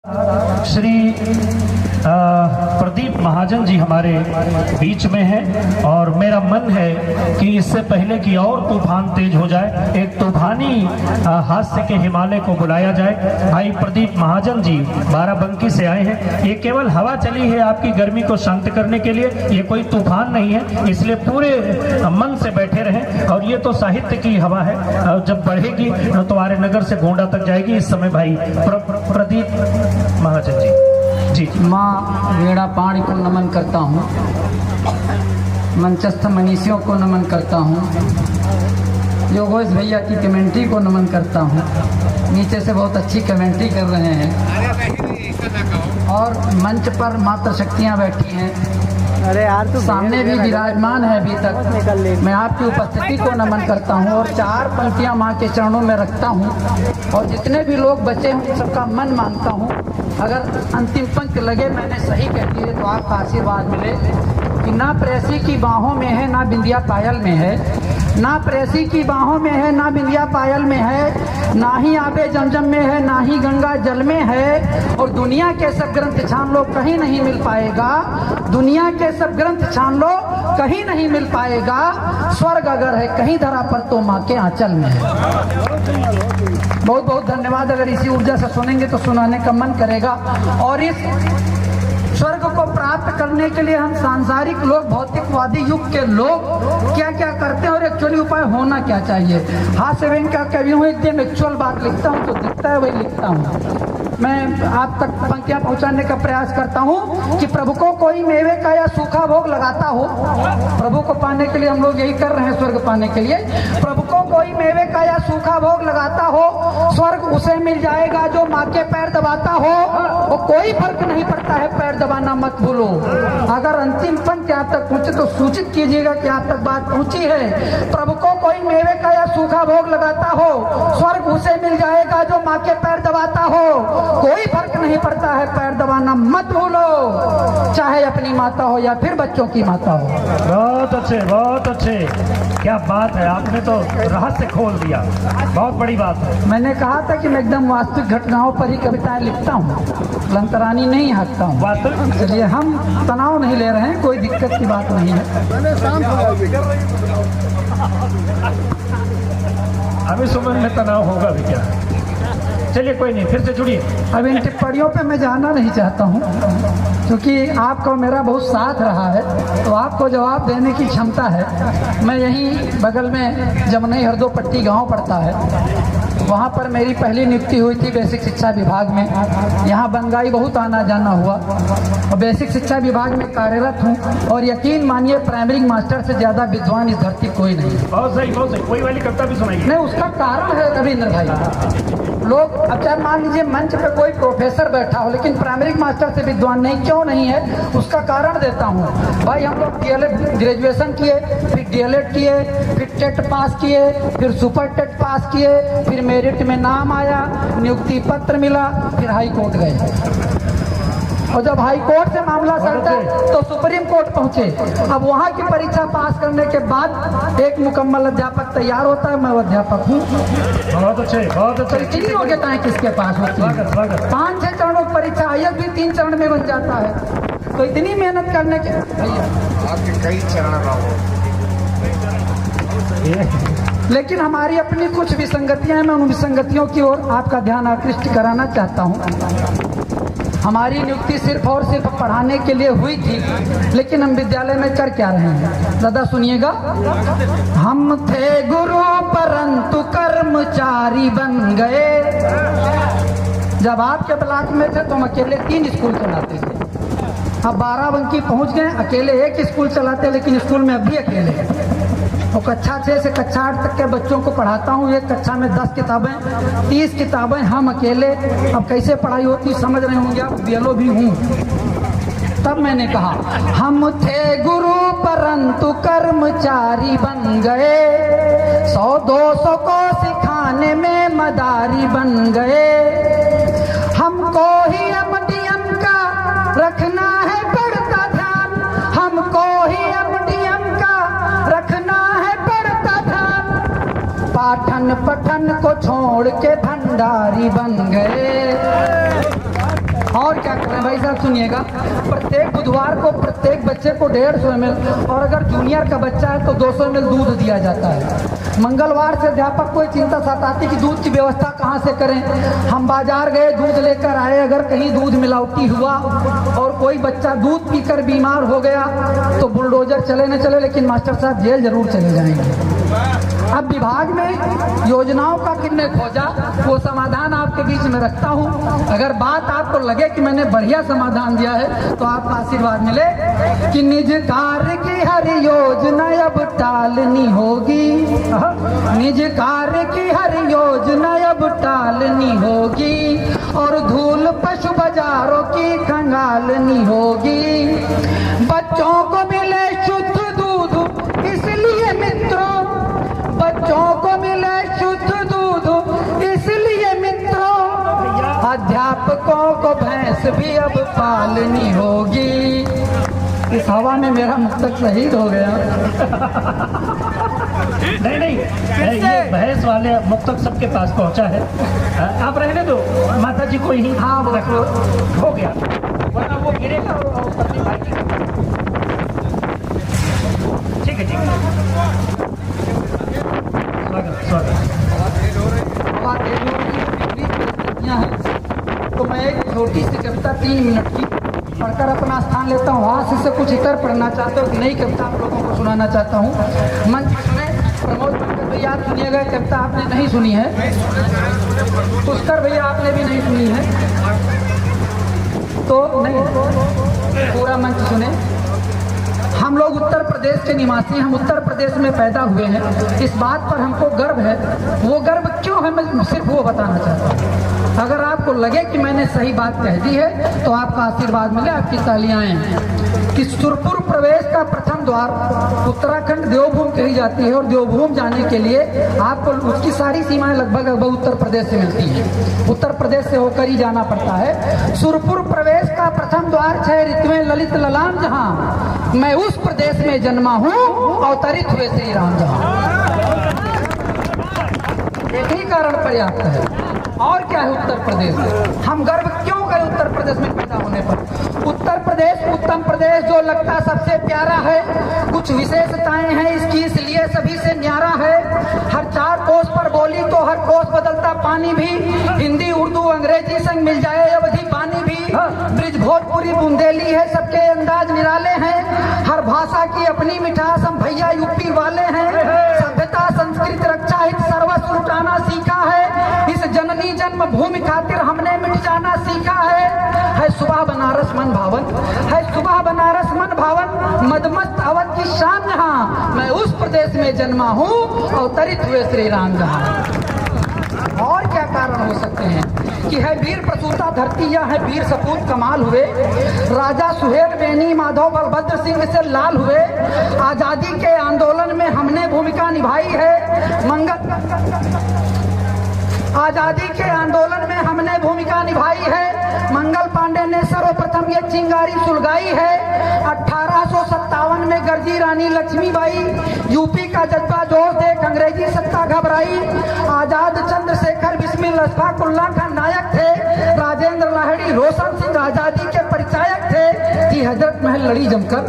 श्री प्रदीप महाजन जी हमारे बीच में हैं और मेरा मन है कि इससे पहले कि और तूफान तेज हो जाए, एक तूफानी हास्य के हिमालय को बुलाया जाए। भाई प्रदीप महाजन जी बाराबंकी से आए हैं। ये केवल हवा चली है आपकी गर्मी को शांत करने के लिए, ये कोई तूफान नहीं है, इसलिए पूरे मन से बैठे रहें। और ये तो साहित्य की हवा है, जब बढ़ेगी तो आर्य नगर से गोंडा तक जाएगी। इस समय भाई प्रदीप महाजन जी माँ वीणा पाणी को नमन करता हूँ, मंचस्थ मनीषियों को नमन करता हूँ, योगेश भैया की कमेंट्री को नमन करता हूँ। नीचे से बहुत अच्छी कमेंट्री कर रहे हैं और मंच पर माता शक्तियाँ बैठी हैं। अरे यार तू सामने भी विराजमान है अभी तक। मैं आपकी उपस्थिति को नमन करता हूँ और 4 पंक्तियाँ माँ के चरणों में रखता हूँ और जितने भी लोग बचे हैं सबका मन मांगता हूँ। अगर अंतिम पंक्ति लगे मैंने सही कह दी है तो आपका आशीर्वाद मिले कि ना प्रेसी की बाहों में है ना बिंदिया पायल में है, ना प्रेसी की बाहों में है ना बिंदिया पायल में है, ना ही आबे जमजम में है ना ही गंगा जल में है। और दुनिया के सब ग्रंथ छान लो कहीं नहीं मिल पाएगा, दुनिया के सब ग्रंथ छान लो कहीं नहीं मिल पाएगा। स्वर्ग अगर है कहीं धरा पर तो माँ के आंचल में है। बहुत बहुत धन्यवाद। अगर इसी ऊर्जा से सुनेंगे तो सुनाने का मन करेगा। और इस स्वर्ग को प्राप्त करने के लिए हम सांसारिक लोग, भौतिकवादी युग के लोग क्या क्या करते हैं और एक्चुअली उपाय होना क्या चाहिए। हास्य व्यंग का कवि हूँ, एक दिन एक्चुअल बात लिखता हूँ तो दिखता है वही लिखता हूँ। मैं आप तक पंक्तियाँ पहुँचाने का प्रयास करता हूँ कि प्रभु को कोई मेवे का या सूखा भोग लगाता हो। प्रभु को पाने के लिए हम लोग यही कर रहे हैं, स्वर्ग पाने के लिए। प्रभु को कोई मेवे का या सूखा भोग लगाता हो, स्वर्ग उसे मिल जाएगा जो माँ के पैर दबाता हो। वो कोई फर्क नहीं पड़ता है, पैर दबाना मत भूलो। अगर अंतिम पंक्ति आप तक पहुँचे तो सूचित कीजिएगा कि आप तक बात पहुँची है। प्रभु को कोई मेवे का या सूखा भोग लगाता हो, स्वर्ग उसे मिल जाएगा जो माँ के पैर दबाता हो। कोई फर्क नहीं पड़ता है, पैर दबाना मत भूलो, चाहे अपनी माता हो या फिर बच्चों की माता हो। बहुत अच्छे, बहुत अच्छे, क्या बात है, आपने तो रहस्य खोल दिया, बहुत बड़ी बात है। मैंने कहा था कि मैं एकदम वास्तविक घटनाओं पर ही कविताएं लिखता हूँ, लंतरानी नहीं हाँकता हूँ। वास्तविक, चलिए हम तनाव नहीं ले रहे हैं, कोई दिक्कत की बात नहीं है। अभी सुमन में तनाव होगा भी क्या? चलिए कोई नहीं, फिर से जुड़िए। अब इन टिप्पणियों पे मैं जाना नहीं चाहता हूँ क्योंकि आपका मेरा बहुत साथ रहा है, तो आपको जवाब देने की क्षमता है। मैं यहीं बगल में जमनई हरदो पट्टी गाँव पड़ता है, वहाँ पर मेरी पहली नियुक्ति हुई थी बेसिक शिक्षा विभाग में। यहाँ बंगाई बहुत आना जाना हुआ और बेसिक शिक्षा विभाग में कार्यरत हूँ। और यकीन मानिए प्राइमरी मास्टर से ज़्यादा विद्वान इस धरती कोई नहीं है। बहुत सही, बहुत सही। कोई वाली कविता भी सुनाइए। नहीं, उसका कारण है रविंद्र भाई, लोग अब चाहे मान लीजिए मंच पे कोई प्रोफेसर बैठा हो लेकिन प्राइमरी मास्टर से विद्वान नहीं, क्यों नहीं है उसका कारण देता हूँ। भाई हम लोग DLED ग्रेजुएशन किए, फिर DLED किए, फिर टेट पास किए, फिर सुपर टेट पास किए, फिर मेरिट में नाम आया, नियुक्ति पत्र मिला, फिर हाई कोर्ट गए और जब हाई कोर्ट से मामला चलता है तो सुप्रीम कोर्ट पहुंचे। अब वहाँ की परीक्षा पास करने के बाद एक मुकम्मल अध्यापक तैयार होता है, मैं वो अध्यापक हूँ। बहुत अच्छे, बहुत अच्छे। कितनी योग्यताएं किसके पास होती है? 5-6 चरणों की परीक्षा, IAS भी 3 चरण में बन जाता है। तो इतनी मेहनत करने के आपके कई चरण लेकिन हमारी अपनी कुछ विसंगतियां हैं। मैं उन विसंगतियों की ओर आपका ध्यान आकृष्ट कराना चाहता हूँ। हमारी नियुक्ति सिर्फ और सिर्फ पढ़ाने के लिए हुई थी, लेकिन हम विद्यालय में कर क्या रहे हैं दादा सुनिएगा। हम थे गुरु परंतु कर्मचारी बन गए। जब आपके ब्लॉक में थे तो हम अकेले 3 स्कूल चलाते थे। अब बाराबंकी पहुंच गए, अकेले 1 स्कूल चलाते, लेकिन स्कूल में अब भी अकेले हैं। और कक्षा 6 से कक्षा 8 तक के बच्चों को पढ़ाता हूँ। एक कक्षा में 10 किताबें, 30 किताबें, हम अकेले। अब कैसे पढ़ाई होती समझ रहे होंगे आप, BLO भी हूँ। तब मैंने कहा हम थे गुरु परंतु कर्मचारी बन गए, 100-200 को सिखाने में मदारी बन गए। हमको ही MDM का रखना है बढ़ता ध्यान, हमको ही MDM का रखना है बढ़ता ध्यान। पाठन पठन को छोड़ के भंडारी बन गए। भाई साहब सुनिएगा, प्रत्येक बुधवार को प्रत्येक बच्चे को 150 ml और अगर जूनियर का बच्चा है तो 200 ml दूध दिया जाता है। मंगलवार से अध्यापक को चिंता सताती कि दूध की व्यवस्था कहाँ से करें। हम बाजार गए, दूध लेकर आए, अगर कहीं दूध मिलावटी हुआ और कोई बच्चा दूध पीकर बीमार हो गया तो बुलडोजर चले न चले लेकिन मास्टर साहब जेल जरूर चले जाएंगे। अब विभाग में योजनाओं का किन्ने खोजा, वो समाधान आपके बीच में रखता हूँ। अगर बात आपको लगे कि मैंने बढ़िया समाधान दिया है तो आपका आशीर्वाद मिले कि निज कार्य की हर योजना अब टालनी होगी, निज कार्य की हर योजना अब टालनी होगी और धूल पशु बाजारों की खंगालनी होगी। बच्चों को मिले शुद्ध दूध इसलिए मित्रों, बच्चों को मिले शुद्ध दूध इसलिए मित्रों, अध्यापकों को भैंस भी अब पालनी होगी। इस हवा में मेरा मुक्तक शहीद हो गया। नहीं, ये भैंस वाले मुक्तक सबके पास पहुंचा है। आप रहने दो, माता जी को ही हाँ वो हो गया, वरना वो गिरेगा और पत्नी भाई की। ठीक है, स्वागत। तो मैं एक छोटी सी कविता 3 मिनट की पढ़कर अपना स्थान लेता हूँ। वहाँ से कुछ इतर पढ़ना चाहता हूँ, नई कविता आप लोगों को सुनाना चाहता हूँ। मंच में प्रमोद पंकज भैया आप सुनिएगा, कविता आपने नहीं सुनी है, पुष्कर भैया आपने भी नहीं सुनी है, तो नहीं पूरा मंच सुने। हम लोग उत्तर प्रदेश के निवासी, हम उत्तर प्रदेश में पैदा हुए हैं, इस बात पर हमको गर्व है। वो गर्व क्यों है मैं सिर्फ वो बताना चाहता हूँ। अगर आपको लगे कि मैंने सही बात कह दी है तो आपका आशीर्वाद मिले, आपकी तालियां हैं। कि सुरपुर प्रवेश का प्रथम द्वार उत्तराखंड देवभूमि कही जाती है और देवभूमि जाने के लिए आपको उसकी सारी सीमाएं लगभग उत्तर प्रदेश से मिलती हैं, उत्तर प्रदेश से होकर ही जाना पड़ता है। सुरपुर प्रवेश का प्रथम द्वार 6 ऋतुएं ललित ललाम जहां, मैं उस प्रदेश में जन्मा हूँ अवतरित हुए श्री राम जहां। एक ही कारण पर्याप्त है, और क्या है उत्तर प्रदेश में? हम गर्व क्यों करें उत्तर प्रदेश में पैदा होने पर? उत्तर प्रदेश उत्तम प्रदेश जो लगता सबसे प्यारा है, कुछ विशेषताएं हैं इसकी इसलिए सभी से न्यारा है। हर 4 कोस पर बोली तो हर कोस बदलता पानी भी, हिंदी उर्दू अंग्रेजी संग मिल जाए अवधी पानी भी, ब्रिज भोजपुरी बुंदेली है सबके अंदाज निराले हैं, हर भाषा की अपनी मिठास हम भैया यूपी वाले हैं, सभ्यता संस्कृत रक्षा हित सर्वस्व लुटाना सीखा है, इस जननी जन्म भूमि खातिर हमने मिट जाना सीखा है सुबह बनारस मन भावन, है सुबह बनारस मन भावन, मदमस्त अवध की शान जहां, मैं उस प्रदेश में जन्मा हूँ अवतरित हुए श्री राम जहां। और क्या कारण हो सकते हैं कि है वीर प्रसूता धरती या है वीर सपूत कमाल हुए, राजा सुहेल बेनी माधव बलभद्र सिंह से लाल हुए, आजादी के आंदोलन में हमने भूमिका निभाई है, आजादी के आंदोलन में हमने भूमिका निभाई है, मंगल पांडे ने सर्वप्रथम ये चिंगारी सुलगाई है, 1857 में गर्जी रानी लक्ष्मीबाई, यूपी का जज्बा जोश देख अंग्रेजी सत्ता घबराई, आजाद चंद्रशेखर बिस्मिल अशफाकुल्लाह का नायक थे, राजेंद्र लाहिड़ी रोशन सिंह आजादी के परिचायक थे, थी हजरत महल लड़ी जमकर,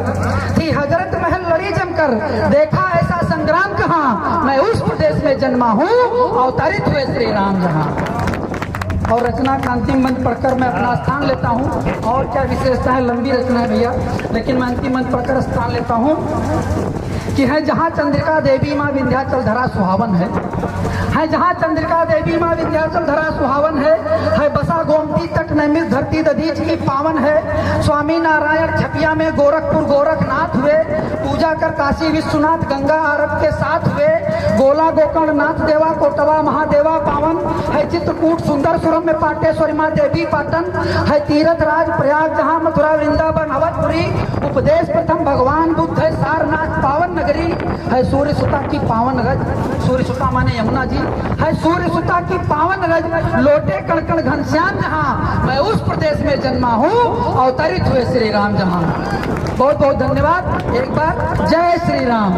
थी हजरत महल लड़ी जमकर, देखा ऐसा संग्राम कहाँ, मैं उस प्रदेश में जन्मा हूँ अवतरित हुए श्री राम जहां। और रचना का अंतिम मंच पढ़कर मैं अपना स्थान लेता हूँ। और क्या विशेषता है, लंबी रचना है भैया, लेकिन मैं अंतिम मंच पढ़कर स्थान लेता हूँ कि है जहाँ चंद्रिका देवी माँ विंध्याचल धरा सुहावन है जहाँ चंद्रिका देवी माँ विंध्याचल धरा सुहावन है बसा गोमती तट नैमिष धरती दधीच की पावन है, स्वामी नारायण छपिया में गोरखपुर गोरखनाथ हुए, पूजा कर काशी विश्वनाथ गंगा आरब के साथ हुए, गोला गोकर्ण नाथ देवा कोटवा महादेवा पावन है, चित्रकूट सुंदर सुरम में पाटेश्वरी माँ देवी पाटन है, तीरथ राज प्रयाग जहाँ मथुरा वृंदावन अवधपुरी, उपदेश प्रथम भगवान बुद्ध है, सारनाथ पावन नगरी है, सूर्य सुता की पावन गज, सूर्य सुता माने यमुना जी है, सूर्य सुता की पावन गज, लोटे कणकण घनश्याम जहां, मैं उस प्रदेश में जन्मा हूँ अवतरित हुए श्री राम जहां। बहुत बहुत धन्यवाद। एक बार जय श्री राम।